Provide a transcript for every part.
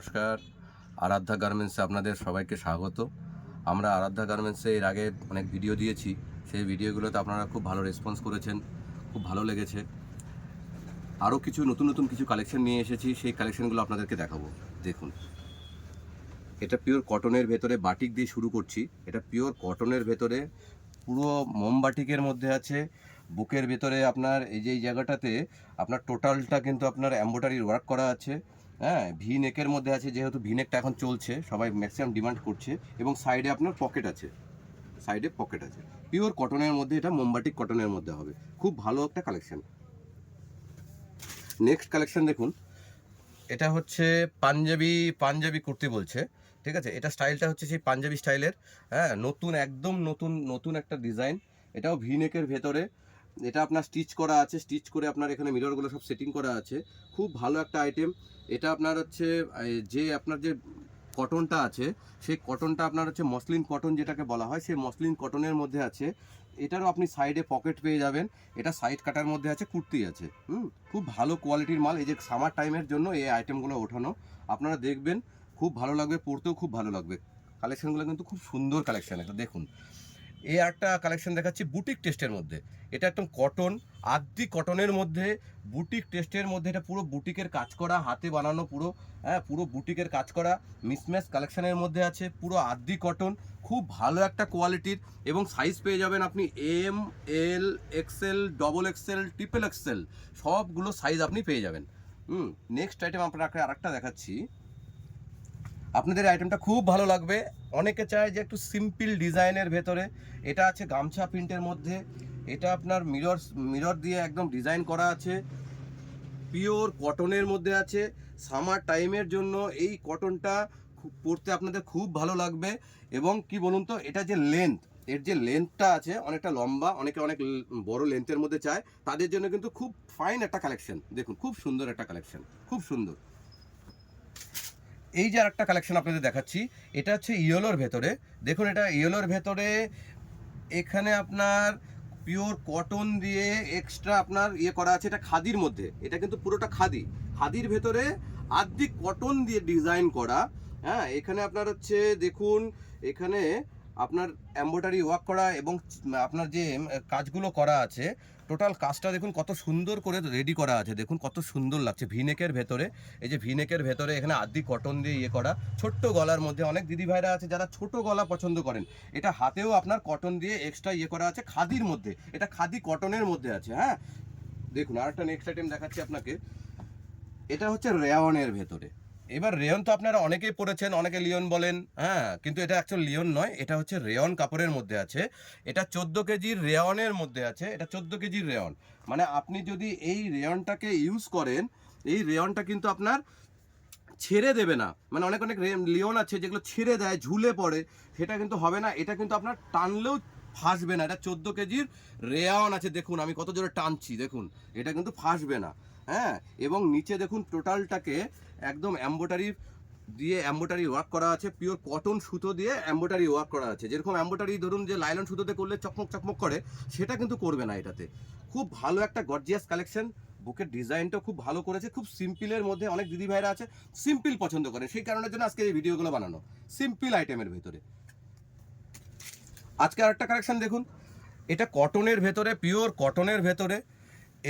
নমস্কার। আরাধ্যা গার্মেন্টসে আপনাদের সবাইকে স্বাগত। আমরা আরাধ্যা গার্মেন্টসে এর আগে অনেক ভিডিও দিয়েছি। সেই ভিডিওগুলোতে আপনারা খুব ভালো রেসপন্স করেছেন, খুব ভালো লেগেছে। আরও কিছু নতুন নতুন কিছু কালেকশন নিয়ে এসেছি, সেই কালেকশনগুলো আপনাদেরকে দেখাবো। দেখুন, এটা পিওর কটনের ভেতরে বাটিক দিয়ে শুরু করছি। এটা পিওর কটনের ভেতরে পুরো মোমবাটিকের মধ্যে আছে। বুকের ভেতরে আপনার এই জায়গাটাতে আপনার টোটালটা কিন্তু আপনার এমব্রয়ডারি ওয়ার্ক করা আছে। হ্যাঁ, ভি নেকের মধ্যে আছে, যেহেতু ভি নেকটা এখন চলছে, সবাই ম্যাক্সিমাম ডিমান্ড করছে। এবং সাইডে আপনার পকেট আছে, সাইডে পকেট আছে। পিওর কটনের মধ্যে, এটা মোমবাটিক কটনের মধ্যে হবে। খুব ভালো একটা কালেকশন। নেক্সট কালেকশন দেখুন, এটা হচ্ছে পাঞ্জাবি পাঞ্জাবি কুর্তি বলছে, ঠিক আছে। এটা স্টাইলটা হচ্ছে সেই পাঞ্জাবি স্টাইলের। হ্যাঁ, নতুন, একদম নতুন নতুন একটা ডিজাইন। এটাও ভি নেকের ভেতরে। এটা আপনার স্টিচ করা আছে, স্টিচ করে আপনার এখানে মিররগুলো সব সেটিং করা আছে। খুব ভালো একটা আইটেম। এটা আপনার হচ্ছে যে আপনার যে কটনটা আছে, সেই কটনটা আপনার হচ্ছে মসলিন কটন যেটাকে বলা হয়, সেই মসলিন কটনের মধ্যে আছে। এটারও আপনি সাইডে পকেট পেয়ে যাবেন। এটা সাইড কাটার মধ্যে আছে, কুর্তি আছে। খুব ভালো কোয়ালিটির মাল। এই যে সামার টাইমের জন্য এই আইটেমগুলো ওঠানো, আপনারা দেখবেন, খুব ভালো লাগবে, পরতেও খুব ভালো লাগবে। কালেকশনগুলো কিন্তু খুব সুন্দর কালেকশন। এটা দেখুন, এই একটা কালেকশন দেখাচ্ছি বুটিক টেস্টের মধ্যে। এটা একদম কটন, আদি কটনের মধ্যে, বুটিক টেস্টের মধ্যে। এটা পুরো বুটিকের কাজ করা, হাতে বানানো পুরো। হ্যাঁ, পুরো বুটিকের কাজ করা, মিসম্যাচ কালেকশনের মধ্যে আছে, পুরো আদি কটন। খুব ভালো একটা কোয়ালিটির। এবং সাইজ পেয়ে যাবেন আপনি M, L, XL, double XL, triple XL, সবগুলো সাইজ আপনি পেয়ে যাবেন। নেক্সট আইটেম আপনাকে আরেকটা দেখাচ্ছি। আপনাদের আইটেমটা খুব ভালো লাগবে। অনেকে চায় যে একটু সিম্পল ডিজাইনের ভেতরে। এটা আছে গামছা প্রিন্টের মধ্যে। এটা আপনার মিরর দিয়ে একদম ডিজাইন করা আছে, পিওর কটনের মধ্যে আছে। সামার টাইমের জন্য এই কটনটা পরতে আপনাদের খুব ভালো লাগবে। এবং কি বলুন তো, এটা যে লেন্থ, এর যে লেন্থটা আছে অনেকটা লম্বা, অনেকে অনেক বড় লেন্থের মধ্যে চায়, তাদের জন্য কিন্তু খুব ফাইন একটা কালেকশন। দেখুন, খুব সুন্দর একটা কালেকশন, খুব সুন্দর। এই যে আরেকটা কালেকশন আপনাদের দেখাচ্ছি, এটা হচ্ছে ইয়েলোর ভেতরে। দেখুন, এটা ইয়েলোর ভেতরে। এখানে আপনার পিওর কটন দিয়ে এক্সট্রা আপনার করা আছে। এটা খাদির মধ্যে, এটা কিন্তু পুরোটা খাদি। খাদির ভেতরে আর্ধেক কটন দিয়ে ডিজাইন করা। হ্যাঁ, এখানে আপনার হচ্ছে দেখুন, এখানে আপনার এমব্রয়ডারি ওয়ার্ক করা এবং আপনার যে কাজগুলো করা আছে, টোটাল কাজটা দেখুন কত সুন্দর করে রেডি করা আছে। দেখুন কত সুন্দর লাগছে ভিনেকের ভেতরে। এই যে ভিনেকের ভেতরে এখানে আর্ধেক কটন দিয়ে করা, ছোট্ট গলার মধ্যে। অনেক দিদি ভাইরা আছে যারা ছোট গলা পছন্দ করেন। এটা হাতেও আপনার কটন দিয়ে এক্সট্রা করা আছে, খাদির মধ্যে। এটা খাদি কটনের মধ্যে আছে। হ্যাঁ, দেখুন আরেকটা নেক্সট আইটেম দেখাচ্ছি আপনাকে। এটা হচ্ছে রেয়নের ভেতরে। এবার রেয়ন তো আপনারা অনেকেই পড়েছেন, অনেকে লিওন বলেন। হ্যাঁ, কিন্তু এটা অ্যাকচুয়াল লিওন নয়, এটা হচ্ছে রেয়ন কাপড়ের মধ্যে আছে। এটা 14 কেজির রেয়নের মধ্যে আছে। এটা 14 কেজির রেয়ন। মানে আপনি যদি এই রেয়নটাকে ইউজ করেন, এই রেয়নটা কিন্তু আপনার ছেড়ে দেবে না। মানে অনেক অনেক লিওন আছে যেগুলো ছেড়ে দেয়, ঝুলে পড়ে, সেটা কিন্তু হবে না। এটা কিন্তু আপনার টানলেও ফাঁসবে না। এটা 14 কেজির রেয়ন আছে। দেখুন আমি কত জোরে টানছি, দেখুন এটা কিন্তু ফাঁসবে না। হ্যাঁ, এবং নিচে দেখুন টোটালটাকে একদম এম্বোটারি ওয়ার্ক করা আছে। পিওর কটন সুতো দিয়ে এম্বোটারি ওয়ার্ক করা আছে। যেরকম এম্বোটারি ধরুন যে লাইলন সুতোতে করলে চকমক চকমক করে, সেটা কিন্তু করবে না এটাতে। খুব ভালো একটা গর্জিয়াস কালেকশন। বুকের ডিজাইনটা খুব ভালো করেছে, খুব সিম্পলের মধ্যে। অনেক দিদি ভাইরা আছে সিম্পল পছন্দ করেন, সেই কারণের জন্য আজকে এই ভিডিওগুলো বানানো, সিম্পল আইটেমের ভেতরে। আজকে আরেকটা কালেকশন দেখুন, এটা কটনের ভেতরে, পিওর কটনের ভেতরে।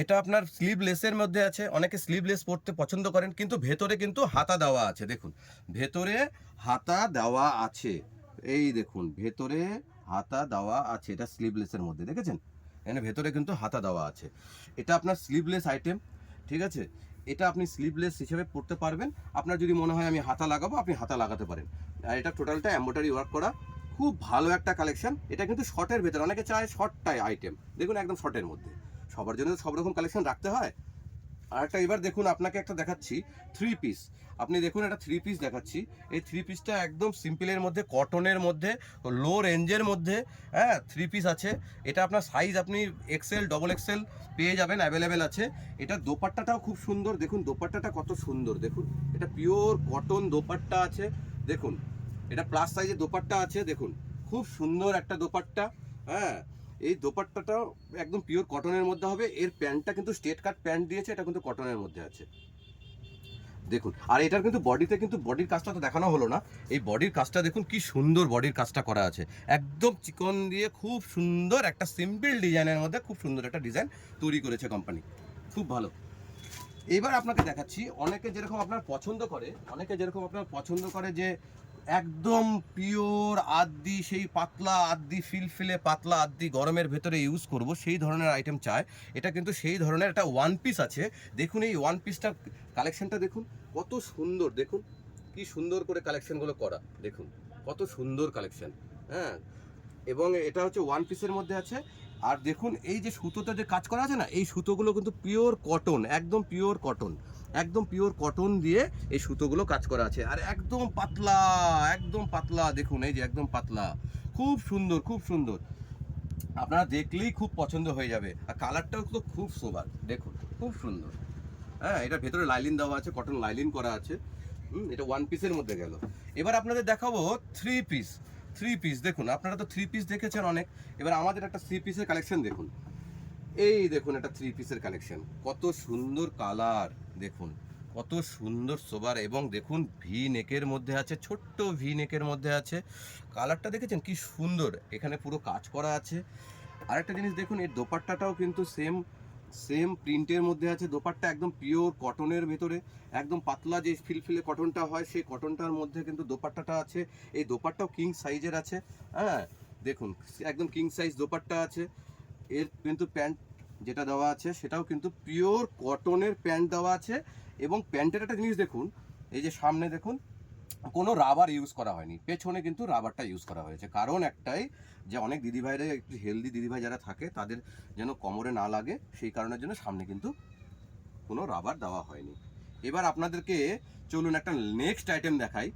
এটা আপনার স্লিভলেসের মধ্যে আছে। অনেকে স্লিভলেস পরতে পছন্দ করেন, কিন্তু ভেতরে কিন্তু হাতা দেওয়া আছে। দেখুন ভেতরে হাতা দেওয়া আছে, এই দেখুন ভেতরে হাতা দেওয়া আছে। এটা স্লিভলেসের মধ্যে দেখেছেন, এখানে ভেতরে কিন্তু হাতা দেওয়া আছে। এটা আপনার স্লিভলেস আইটেম, ঠিক আছে। এটা আপনি স্লিভলেস হিসেবে পরতে পারবেন। আপনার যদি মনে হয় আমি হাতা লাগাবো, আপনি হাতা লাগাতে পারেন। আর এটা টোটালটা এমব্রয়ডারি ওয়ার্ক করা, খুব ভালো একটা কালেকশন। এটা কিন্তু শর্টের ভেতরে, অনেকে চায় শর্টটাই আইটেম। দেখুন একদম শর্টের মধ্যে। সবার জন্য সব রকম কালেকশন রাখতে হয়। আর একটা এবার দেখুন আপনাকে একটা দেখাচ্ছি থ্রি পিস। আপনি দেখুন একটা থ্রি পিস দেখাচ্ছি। এই থ্রি পিসটা একদম সিম্পলের মধ্যে, কটনের মধ্যে, লো রেঞ্জের মধ্যে। হ্যাঁ, থ্রি পিস আছে। এটা আপনার সাইজ আপনি এক্সেল, ডবল এক্সেল পেয়ে যাবেন, অ্যাভেলেবেল আছে। এটা দোপাট্টাটাও খুব সুন্দর। দেখুন দোপাট্টাটা কত সুন্দর, দেখুন এটা পিওর কটন দোপাট্টা আছে। দেখুন এটা প্লাস সাইজের দোপাট্টা আছে। দেখুন খুব সুন্দর একটা দোপাট্টা। হ্যাঁ, এই দোপাট্টাটাও একদম পিওর কটনের মধ্যে হবে। এর প্যান্টটা কিন্তু স্ট্রেট কাট প্যান্ট দিয়েছে, এটা কিন্তু কটনের মধ্যে আছে। দেখুন, আর এটার কিন্তু বডিতে কিন্তু বডির কাজটা তো দেখানো হলো না, এই বডির কাজটা দেখুন কি সুন্দর বডির কাজটা করা আছে, একদম চিকন দিয়ে খুব সুন্দর একটা সিম্পল ডিজাইনের মধ্যে খুব সুন্দর একটা ডিজাইন তৈরি করেছে কোম্পানি, খুব ভালো। এবার আপনাকে দেখাচ্ছি অনেকে যেরকম আপনার পছন্দ করে যে একদম পিওর আদি, সেই পাতলা আদি, ফিলফিলে পাতলা আদি গরমের ভেতরে ইউজ করব সেই ধরনের আইটেম চায়। এটা কিন্তু সেই ধরনের একটা ওয়ান পিস আছে। দেখুন এই ওয়ান পিসটার কালেকশনটা দেখুন কত সুন্দর, দেখুন কি সুন্দর করে কালেকশনগুলো করা, দেখুন কত সুন্দর কালেকশন। হ্যাঁ, এবং এটা হচ্ছে ওয়ান পিসের মধ্যে আছে। আর দেখুন এই যে সুতোতে যে কাজ করা আছে না, এই সুতোগুলো কিন্তু পিওর কটন, একদম পিওর কটন, একদম পিওর কটন দিয়ে এই সুতোগুলো কাজ করা আছে। আর একদম পাতলা, একদম পাতলা, দেখুন এই যে একদম পাতলা, খুব সুন্দর, খুব সুন্দর, আপনারা দেখলেই খুব পছন্দ হয়ে যাবে। আর কালারটাও তো খুব সোবার, দেখুন খুব সুন্দর। হ্যাঁ, এটার ভেতরে লাইলিন দেওয়া আছে, কটন লাইলিন করা আছে। এটা ওয়ান পিসের মধ্যে গেল। এবার আপনাদের দেখাবো থ্রি পিস। দেখুন, আপনারা তো থ্রি পিস দেখেছেন অনেক, এবার আমাদের একটা থ্রি পিসের কালেকশন দেখুন। এই দেখুন একটা থ্রি পিসের কালেকশন, কত সুন্দর কালার, দেখুন কত সুন্দর সোবার, এবং দেখুন ভি নেকের মধ্যে আছে, ছোট্ট ভি নেকের মধ্যে আছে। কালারটা দেখেছেন কি সুন্দর, এখানে পুরো কাজ করা আছে। আরেকটা জিনিস দেখুন, এর দোপাট্টাটাও কিন্তু সেম প্রিন্টের মধ্যে আছে। দোপাট্টা একদম পিওর কটনের ভেতরে, একদম পাতলা যে ফিলফিলে কটনটা হয় সেই কটনটার মধ্যে কিন্তু দোপাট্টাটা আছে। এই দোপাট্টাও কিং সাইজের আছে। হ্যাঁ, দেখুন একদম কিং সাইজ দোপাট্টা আছে। এর কিন্তু প্যান্ট যেটা দেওয়া আছে সেটাও কিন্তু পিওর কটনের প্যান্ট দেওয়া আছে। এবং প্যান্টের একটা জিনিস দেখুন, এই যে সামনে দেখুন কোনো রাবার ইউজ করা হয়নি, পেছনে কিন্তু রাবারটা ইউজ করা হয়েছে। কারণ একটাই, যে অনেক দিদিভাইরা একটু হেলদি দিদিভাই যারা থাকে তাদের যেন কোমরে না লাগে, সেই কারণের জন্য সামনে কিন্তু কোনো রাবার দেওয়া হয়নি। এবার আপনাদেরকে চলুন একটা নেক্সট আইটেম দেখাই,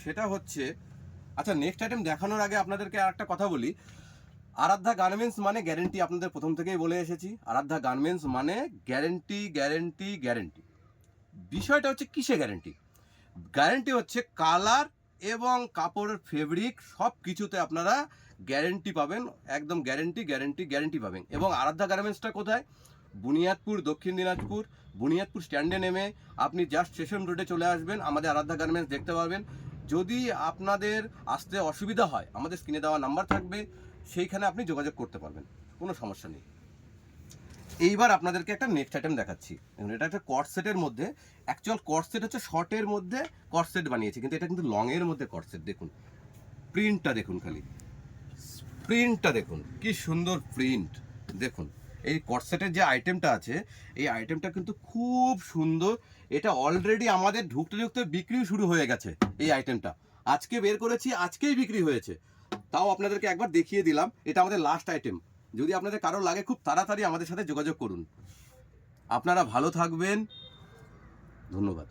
সেটা হচ্ছে, আচ্ছা নেক্সট আইটেম দেখানোর আগে আপনাদেরকে আর একটা কথা বলি। আরাধ্যা গার্মেন্টস মানে গ্যারেন্টি, আপনাদের প্রথম থেকেই বলে এসেছি, আরাধ্যা গার্মেন্টস মানে গ্যারেন্টি, গ্যারেন্টি, গ্যারেন্টি। বিষয়টা হচ্ছে কিসে গ্যারেন্টি? গ্যারেন্টি হচ্ছে কালার এবং কাপড়ের ফেব্রিক সব কিছুতে আপনারা গ্যারেন্টি পাবেন, একদম গ্যারেন্টি, গ্যারেন্টি, গ্যারেন্টি পাবেন। এবং আরাধ্যা গার্মেন্টসটা কোথায়? বুনিয়াদপুর, দক্ষিণ দিনাজপুর। বুনিয়াদপুর স্ট্যান্ডে নেমে আপনি জাস্ট স্টেশন রোডে চলে আসবেন, আমাদের আরাধ্যা গার্মেন্টস দেখতে পাবেন। যদি আপনাদের আসতে অসুবিধা হয়, আমাদের স্ক্রিনে দেওয়া নাম্বার থাকবে, সেইখানে আপনি যোগাযোগ করতে পারবেন, কোনো সমস্যা নেই। এইবার আপনাদেরকে একটা নেক্সট আইটেম দেখাচ্ছি। এটা একটা কর্সেটের মধ্যে, অ্যাকচুয়াল কর্সেট হচ্ছে শর্টের মধ্যে কর্সেট বানিয়েছে, কিন্তু এটা কিন্তু লং এর মধ্যে কর্সেট। দেখুন প্রিন্টটা দেখুন, খালি প্রিন্টটা দেখুন কি সুন্দর প্রিন্ট। দেখুন এই কর্সেটের যে আইটেমটা আছে, এই আইটেমটা কিন্তু খুব সুন্দর। এটা অলরেডি আমাদের ঢুকতে ঢুকতে বিক্রি শুরু হয়ে গেছে। এই আইটেমটা আজকে বের করেছি, আজকেই বিক্রি হয়েছে। তাও আপনাদেরকে একবার দেখিয়ে দিলাম, এটা আমাদের লাস্ট আইটেম। যদি আপনাদের কারো লাগে খুব তাড়াতাড়ি আমাদের সাথে যোগাযোগ করুন। আপনারা ভালো থাকবেন, ধন্যবাদ।